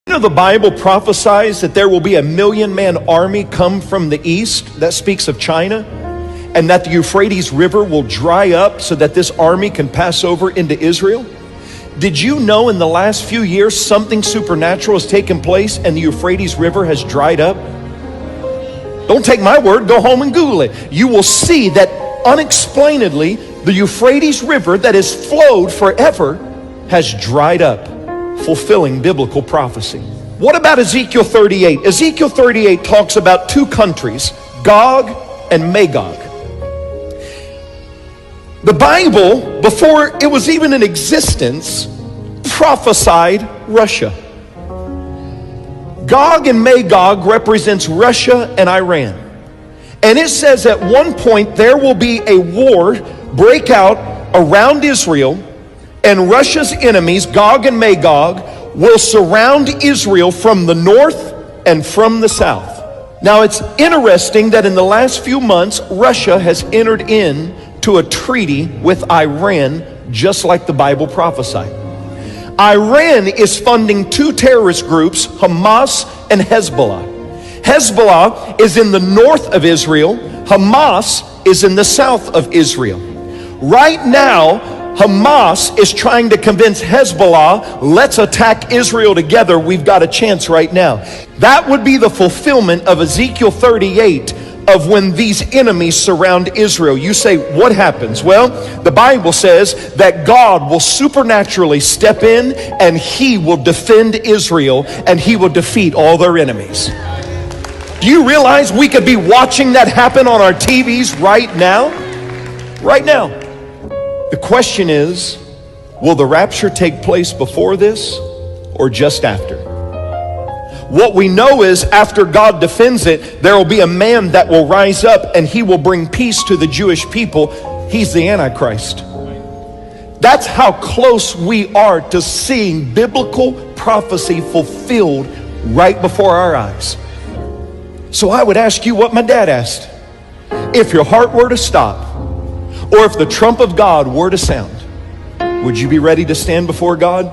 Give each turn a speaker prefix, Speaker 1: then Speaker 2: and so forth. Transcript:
Speaker 1: You know, the Bible prophesies that there will be 1,000,000-man army come from the east. That speaks of China. And that the Euphrates River will dry up so that this army can pass over into Israel. Did you know in the last few years something supernatural has taken place and the Euphrates River has dried up? Don't take my word, go home and Google it. You will see that unexplainedly the Euphrates River that has flowed forever has dried up, fulfilling biblical prophecy. What about Ezekiel 38? Ezekiel 38 talks about two countries, Gog and Magog. The Bible, before it was even in existence, prophesied Russia. Gog and Magog represents Russia and Iran. And it says at one point there will be a war break out around Israel, and Russia's enemies, Gog and Magog, will surround Israel from the north and from the south. Now it's interesting that in the last few months, Russia has entered into a treaty with Iran, just like the Bible prophesied. Iran is funding two terrorist groups, Hamas and Hezbollah. Hezbollah is in the north of Israel. Hamas is in the south of Israel. Right now, Hamas is trying to convince Hezbollah, let's attack Israel together. We've got a chance right now. That would be the fulfillment of Ezekiel 38 of when these enemies surround Israel. You say, what happens? Well, the Bible says that God will supernaturally step in and he will defend Israel and he will defeat all their enemies. Do you realize we could be watching that happen on our TVs right now? Right now. The question is, will the rapture take place before this or just after? What we know is after God defends it, there will be a man that will rise up and he will bring peace to the Jewish people. He's the Antichrist. That's how close we are to seeing biblical prophecy fulfilled right before our eyes. So I would ask you what my dad asked. If your heart were to stop, or if the trump of God were to sound, would you be ready to stand before God?